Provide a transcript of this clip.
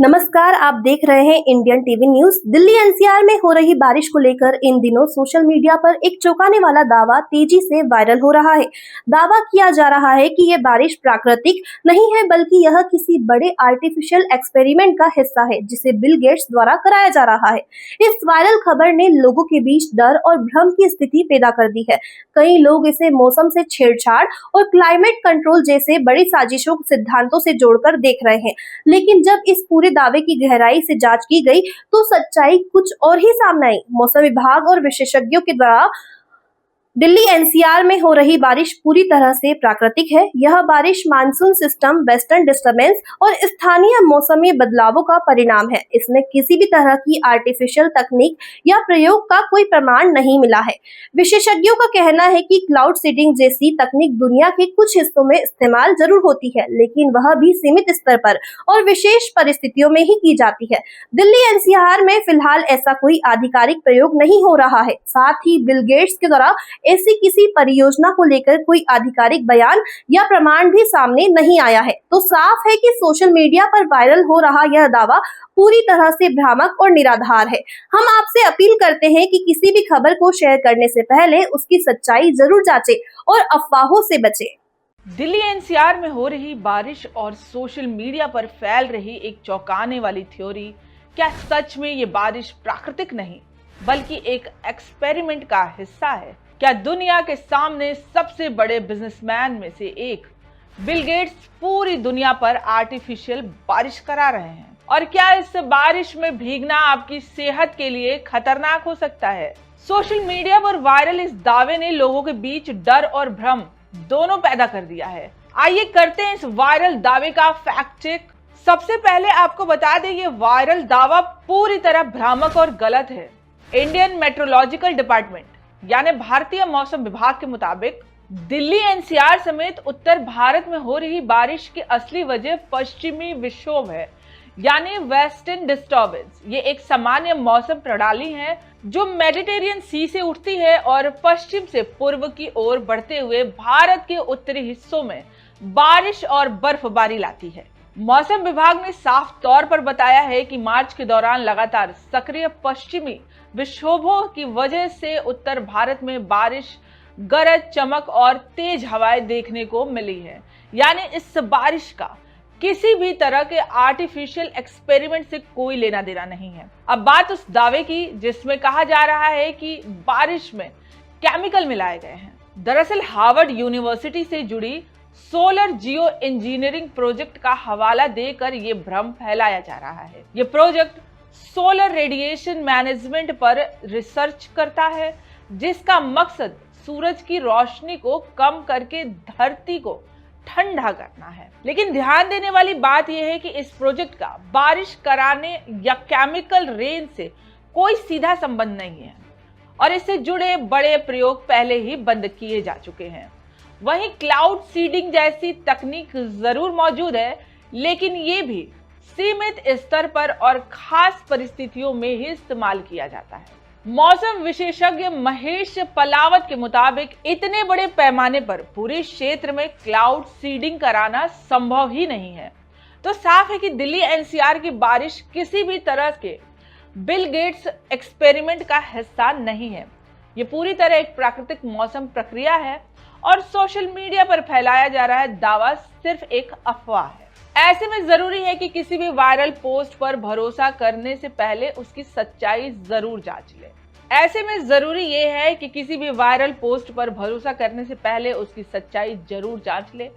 नमस्कार, आप देख रहे हैं Indian TV news. Delhi NCR में हो रही बारिश को लेकर इन दिनों सोशल मीडिया पर एक चौंकाने वाला दावा तेजी से वायरल हो रहा है। दावा किया जा रहा है कि ये बारिश प्राकृतिक नहीं है, बल्कि यह किसी बड़े आर्टिफिशियल एक्सपेरिमेंट का हिस्सा है, जिसे बिल गेट्स द्वारा कराया जा रहा है। इस वायरल खबर ने लोगों के बीच डर और भ्रम की स्थिति पैदा कर दी है। कई लोग इसे मौसम से छेड़छाड़ और क्लाइमेट कंट्रोल जैसे बड़ी साजिशों सिद्धांतों से जोड़कर देख रहे हैं, लेकिन जब इस पूरे दावे की गहराई से जांच की गई तो सच्चाई कुछ और ही सामने आई। मौसम विभाग और विशेषज्ञों के द्वारा दिल्ली एनसीआर में हो रही बारिश पूरी तरह से प्राकृतिक है। यह बारिश मानसून सिस्टम, वेस्टर्न डिस्टर्बेंस और स्थानीय मौसमी बदलावों का परिणाम है। इसमें किसी भी तरह की आर्टिफिशियल तकनीक या प्रयोग का कोई प्रमाण नहीं मिला है। विशेषज्ञों का कहना है कि क्लाउड सीडिंग जैसी तकनीक दुनिया के कुछ हिस्सों में इस्तेमाल जरूर होती है, लेकिन वह भी सीमित स्तर पर और विशेष परिस्थितियों में ही की जाती है। दिल्ली एनसीआर में फिलहाल ऐसा कोई आधिकारिक प्रयोग नहीं हो रहा है। साथ ही बिल गेट्स के द्वारा ऐसी किसी परियोजना को लेकर कोई आधिकारिक बयान या प्रमाण भी सामने नहीं आया है। तो साफ है कि सोशल मीडिया पर वायरल हो रहा यह दावा पूरी तरह से भ्रामक और निराधार है। हम आपसे अपील करते हैं कि किसी भी खबर को शेयर करने से पहले उसकी सच्चाई जरूर जांचें और अफवाहों से बचें। दिल्ली एनसीआर में हो रही बारिश और सोशल मीडिया पर फैल रही एक चौंकाने वाली थ्योरी, क्या सच में ये बारिश प्राकृतिक नहीं बल्कि एक एक्सपेरिमेंट का हिस्सा है? क्या दुनिया के सामने सबसे बड़े बिजनेसमैन में से एक बिल गेट्स पूरी दुनिया पर आर्टिफिशियल बारिश करा रहे हैं? और क्या इस बारिश में भीगना आपकी सेहत के लिए खतरनाक हो सकता है? सोशल मीडिया पर वायरल इस दावे ने लोगों के बीच डर और भ्रम दोनों पैदा कर दिया है। आइए करते हैं इस वायरल दावे का फैक्ट चेक। सबसे पहले आपको बता दें, ये वायरल दावा पूरी तरह भ्रामक और गलत है। इंडियन मेट्रोलॉजिकल डिपार्टमेंट यानी भारतीय मौसम विभाग के मुताबिक दिल्ली एनसीआर समेत उत्तर भारत में हो रही बारिश की असली वजह पश्चिमी विक्षोभ है, यानी वेस्टर्न डिस्टर्बेंस। ये एक सामान्य मौसम प्रणाली है जो मेडिटेरियन सी से उठती है और पश्चिम से पूर्व की ओर बढ़ते हुए भारत के उत्तरी हिस्सों में बारिश और बर्फबारी लाती है। मौसम विभाग ने साफ तौर पर बताया है कि मार्च के दौरान लगातार सक्रिय पश्चिमी विक्षोभों की वजह से उत्तर भारत में बारिश, गरज चमक और तेज हवाएं देखने को मिली है। यानी इस बारिश का किसी भी तरह के आर्टिफिशियल एक्सपेरिमेंट से कोई लेना देना नहीं है। अब बात उस दावे की जिसमें कहा जा रहा है कि बारिश में केमिकल मिलाए गए हैं। दरअसल हार्वर्ड यूनिवर्सिटी से जुड़ी सोलर जियो इंजीनियरिंग प्रोजेक्ट का हवाला देकर यह भ्रम फैलाया जा रहा है। यह प्रोजेक्ट सोलर रेडिएशन मैनेजमेंट पर रिसर्च करता है, जिसका मकसद सूरज की रोशनी को कम करके धरती को ठंडा करना है। लेकिन ध्यान देने वाली बात यह है कि इस प्रोजेक्ट का बारिश कराने या केमिकल रेन से कोई सीधा संबंध नहीं है और इससे जुड़े बड़े प्रयोग पहले ही बंद किए जा चुके हैं। वहीं क्लाउड सीडिंग जैसी तकनीक जरूर मौजूद है, लेकिन ये भी सीमित स्तर पर और खास परिस्थितियों में ही इस्तेमाल किया जाता है। मौसम विशेषज्ञ महेश पलावत के मुताबिक इतने बड़े पैमाने पर पूरे क्षेत्र में क्लाउड सीडिंग कराना संभव ही नहीं है। तो साफ है कि दिल्ली एनसीआर की बारिश किसी भी तरह के बिल गेट्स एक्सपेरिमेंट का हिस्सा नहीं है। ये पूरी तरह एक प्राकृतिक मौसम प्रक्रिया है और सोशल मीडिया पर फैलाया जा रहा है दावा सिर्फ एक अफवाह है। ऐसे में जरूरी है कि किसी भी वायरल पोस्ट पर भरोसा करने से पहले उसकी सच्चाई जरूर जांच ले। ऐसे में जरूरी यह है कि किसी भी वायरल पोस्ट पर भरोसा करने से पहले उसकी सच्चाई जरूर जांच ले।